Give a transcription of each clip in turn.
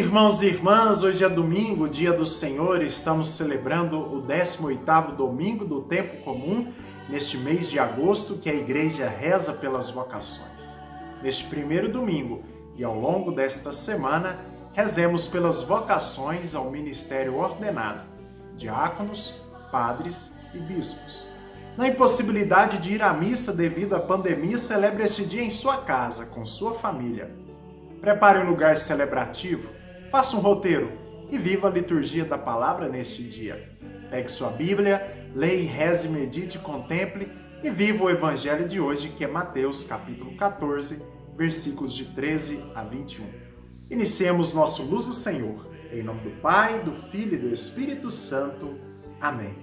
Irmãos e irmãs, hoje é domingo, dia do Senhor, estamos celebrando o 18º domingo do tempo comum, neste mês de agosto que a igreja reza pelas vocações. Neste primeiro domingo e ao longo desta semana, rezemos pelas vocações ao ministério ordenado, diáconos, padres e bispos. Na impossibilidade de ir à missa devido à pandemia, celebre este dia em sua casa, com sua família. Prepare um lugar celebrativo, faça um roteiro e viva a liturgia da palavra neste dia. Pegue sua Bíblia, leia, reze, medite, contemple e viva o Evangelho de hoje, que é Mateus capítulo 14, versículos de 13 a 21. Iniciemos nosso Luz do Senhor. Em nome do Pai, do Filho e do Espírito Santo. Amém.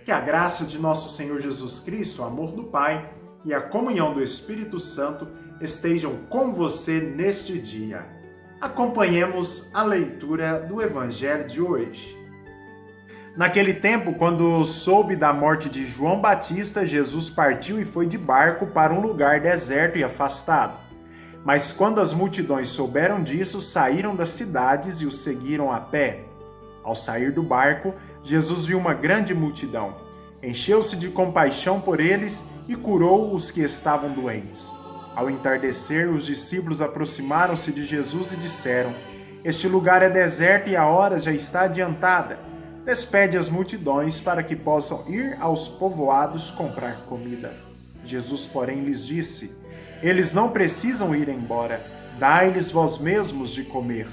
Que a graça de nosso Senhor Jesus Cristo, o amor do Pai e a comunhão do Espírito Santo estejam com você neste dia. Acompanhemos a leitura do Evangelho de hoje. Naquele tempo, quando soube da morte de João Batista, Jesus partiu e foi de barco para um lugar deserto e afastado. Mas quando as multidões souberam disso, saíram das cidades e o seguiram a pé. Ao sair do barco, Jesus viu uma grande multidão. Encheu-se de compaixão por eles e curou os que estavam doentes. Ao entardecer, os discípulos aproximaram-se de Jesus e disseram: Este lugar é deserto e a hora já está adiantada. Despede as multidões para que possam ir aos povoados comprar comida. Jesus, porém, lhes disse: Eles não precisam ir embora. Dai-lhes vós mesmos de comer.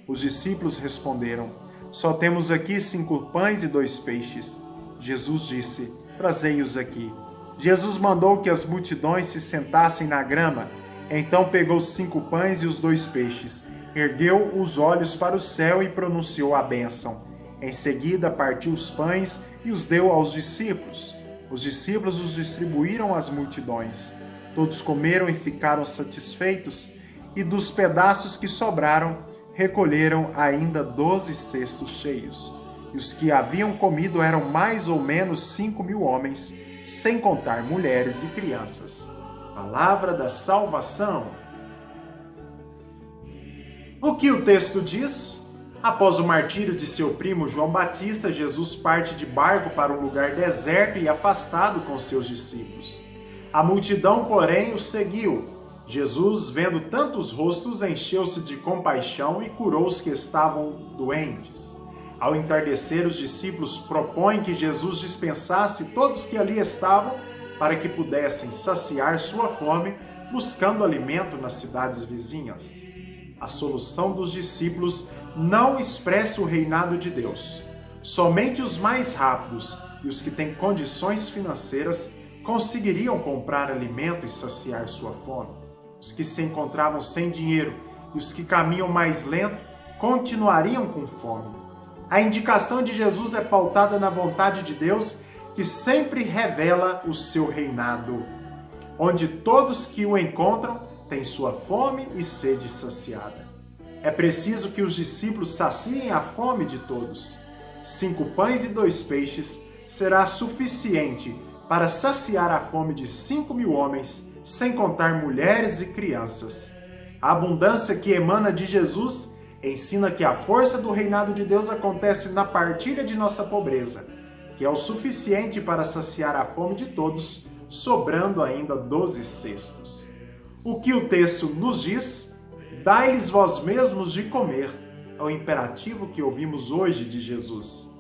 Os discípulos responderam: Só temos aqui 5 pães e 2 peixes. Jesus disse: Trazei-os aqui. Jesus mandou que as multidões se sentassem na grama. Então pegou 5 pães e os 2 peixes, ergueu os olhos para o céu e pronunciou a bênção. Em seguida partiu os pães e os deu aos discípulos. Os discípulos os distribuíram às multidões. Todos comeram e ficaram satisfeitos, e dos pedaços que sobraram, recolheram ainda 12 cestos cheios. E os que haviam comido eram mais ou menos 5.000 homens, sem contar mulheres e crianças. Palavra da salvação. O que o texto diz? Após o martírio de seu primo João Batista, Jesus parte de barco para um lugar deserto e afastado com seus discípulos. A multidão, porém, o seguiu. Jesus, vendo tantos rostos, encheu-se de compaixão e curou os que estavam doentes. Ao entardecer, os discípulos propõem que Jesus dispensasse todos que ali estavam para que pudessem saciar sua fome, buscando alimento nas cidades vizinhas. A solução dos discípulos não expressa o reinado de Deus. Somente os mais rápidos e os que têm condições financeiras conseguiriam comprar alimento e saciar sua fome. Os que se encontravam sem dinheiro e os que caminham mais lento continuariam com fome. A indicação de Jesus é pautada na vontade de Deus, que sempre revela o seu reinado, onde todos que o encontram têm sua fome e sede saciada. É preciso que os discípulos saciem a fome de todos. 5 pães e 2 peixes será suficiente para saciar a fome de 5.000 homens, sem contar mulheres e crianças. A abundância que emana de Jesus ensina que a força do reinado de Deus acontece na partilha de nossa pobreza, que é o suficiente para saciar a fome de todos, sobrando ainda 12 cestos. O que o texto nos diz? Dai-lhes vós mesmos de comer, é o imperativo que ouvimos hoje de Jesus.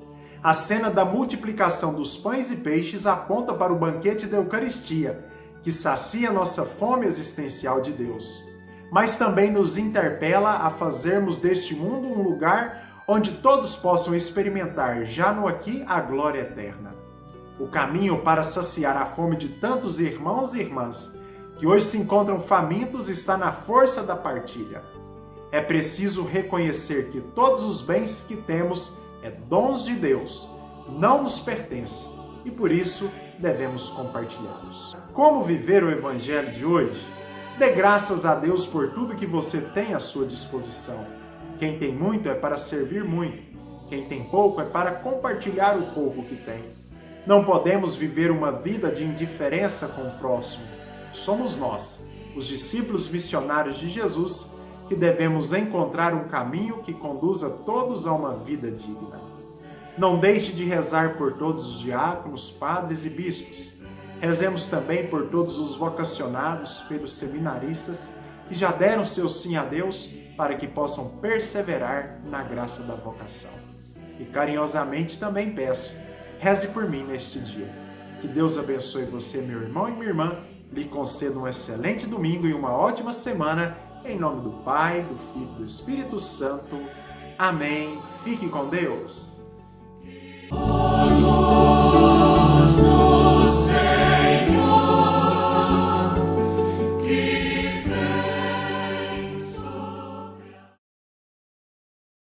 A cena da multiplicação dos pães e peixes aponta para o banquete da Eucaristia, que sacia nossa fome existencial de Deus, mas também nos interpela a fazermos deste mundo um lugar onde todos possam experimentar, já no aqui, a glória eterna. O caminho para saciar a fome de tantos irmãos e irmãs que hoje se encontram famintos está na força da partilha. É preciso reconhecer que todos os bens que temos é dons de Deus, não nos pertencem, e por isso devemos compartilhá-los. Como viver o Evangelho de hoje? Dê graças a Deus por tudo que você tem à sua disposição. Quem tem muito é para servir muito. Quem tem pouco é para compartilhar o pouco que tem. Não podemos viver uma vida de indiferença com o próximo. Somos nós, os discípulos missionários de Jesus, que devemos encontrar um caminho que conduza todos a uma vida digna. Não deixe de rezar por todos os diáconos, padres e bispos. Rezemos também por todos os vocacionados, pelos seminaristas que já deram seu sim a Deus para que possam perseverar na graça da vocação. E carinhosamente também peço, reze por mim neste dia. Que Deus abençoe você, meu irmão e minha irmã, lhe conceda um excelente domingo e uma ótima semana, em nome do Pai, do Filho e do Espírito Santo. Amém. Fique com Deus.